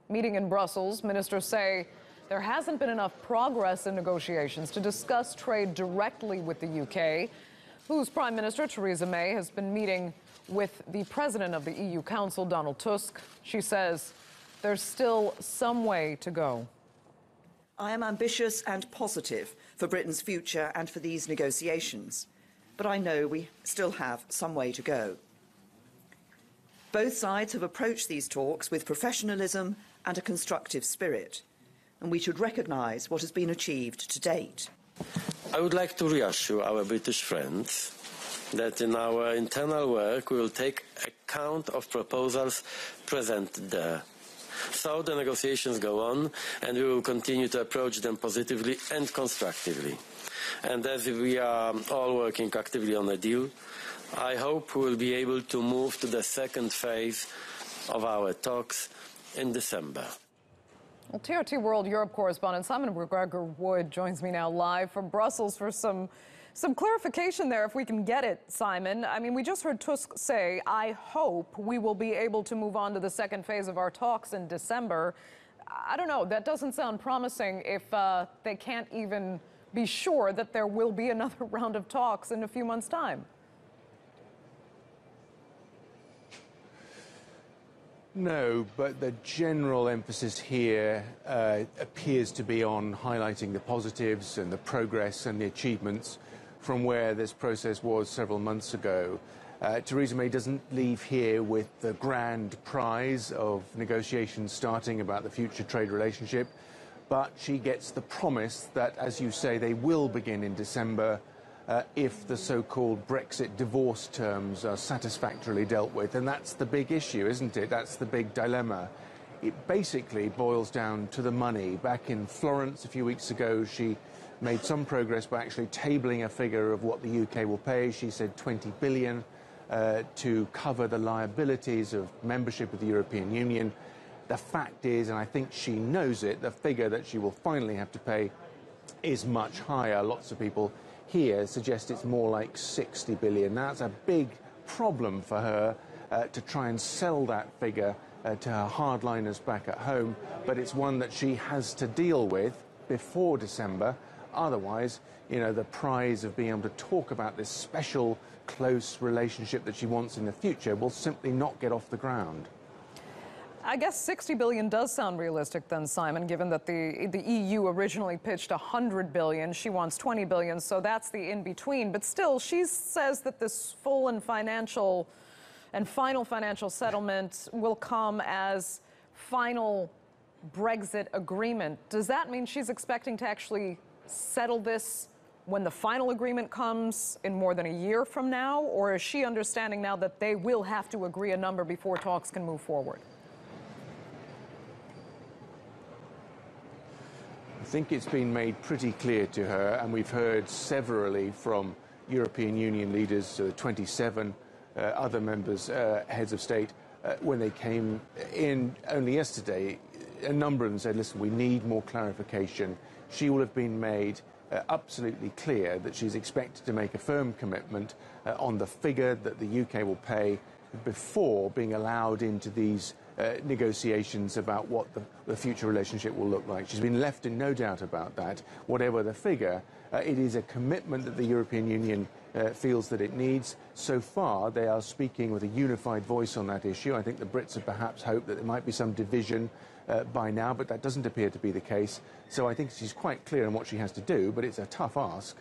Meeting in Brussels, ministers say there hasn't been enough progress in negotiations to discuss trade directly with the UK, whose Prime Minister, Theresa May, has been meeting with the President of the EU Council, Donald Tusk. She says there's still some way to go. I am ambitious and positive for Britain's future and for these negotiations, but I know we still have some way to go. Both sides have approached these talks with professionalism and a constructive spirit, and we should recognise what has been achieved to date. I would like to reassure our British friends that in our internal work we will take account of proposals presented there. So the negotiations go on, and we will continue to approach them positively and constructively. And as we are all working actively on a deal, I hope we will be able to move to the second phase of our talks in December. Well, TRT World Europe correspondent Simon McGregor-Wood joins me now live from Brussels for some clarification there, if we can get it, Simon. I mean, we just heard Tusk say, I hope we will be able to move on to the second phase of our talks in December. I don't know, that doesn't sound promising if they can't even be sure that there will be another round of talks in a few months' time. No, but the general emphasis here appears to be on highlighting the positives and the progress and the achievements from where this process was several months ago. Theresa May doesn't leave here with the grand prize of negotiations starting about the future trade relationship, but she gets the promise that, as you say, they will begin in December if the so-called Brexit divorce terms are satisfactorily dealt with. And that's the big issue, isn't it? That's the big dilemma. It basically boils down to the money. Back in Florence a few weeks ago, she made some progress by actually tabling a figure of what the UK will pay. She said 20 billion to cover the liabilities of membership of the European Union. The fact is, and I think she knows it, the figure that she will finally have to pay is much higher. Lots of people here suggest it's more like 60 billion. Now, that's a big problem for her to try and sell that figure to her hardliners back at home, but it's one that she has to deal with before December. Otherwise, you know, the prize of being able to talk about this special, close relationship that she wants in the future will simply not get off the ground. I guess 60 billion does sound realistic then, Simon, given that the EU originally pitched 100 billion. She wants 20 billion, so that's the in-between. But still, she says that this full and final financial settlement will come as final Brexit agreement. Does that mean she's expecting to actually settle this when the final agreement comes in more than a year from now? Or is she understanding now that they will have to agree a number before talks can move forward? I think it's been made pretty clear to her, and we've heard severally from European Union leaders, 27 other members, heads of state, when they came in only yesterday. A number of them said, listen, we need more clarification. She will have been made absolutely clear that she's expected to make a firm commitment on the figure that the UK will pay before being allowed into these negotiations about what the future relationship will look like. She's been left in no doubt about that. Whatever the figure, it is a commitment that the European Union feels that it needs. So far, they are speaking with a unified voice on that issue. I think the Brits have perhaps hoped that there might be some division by now, but that doesn't appear to be the case. So I think she's quite clear on what she has to do, but it's a tough ask.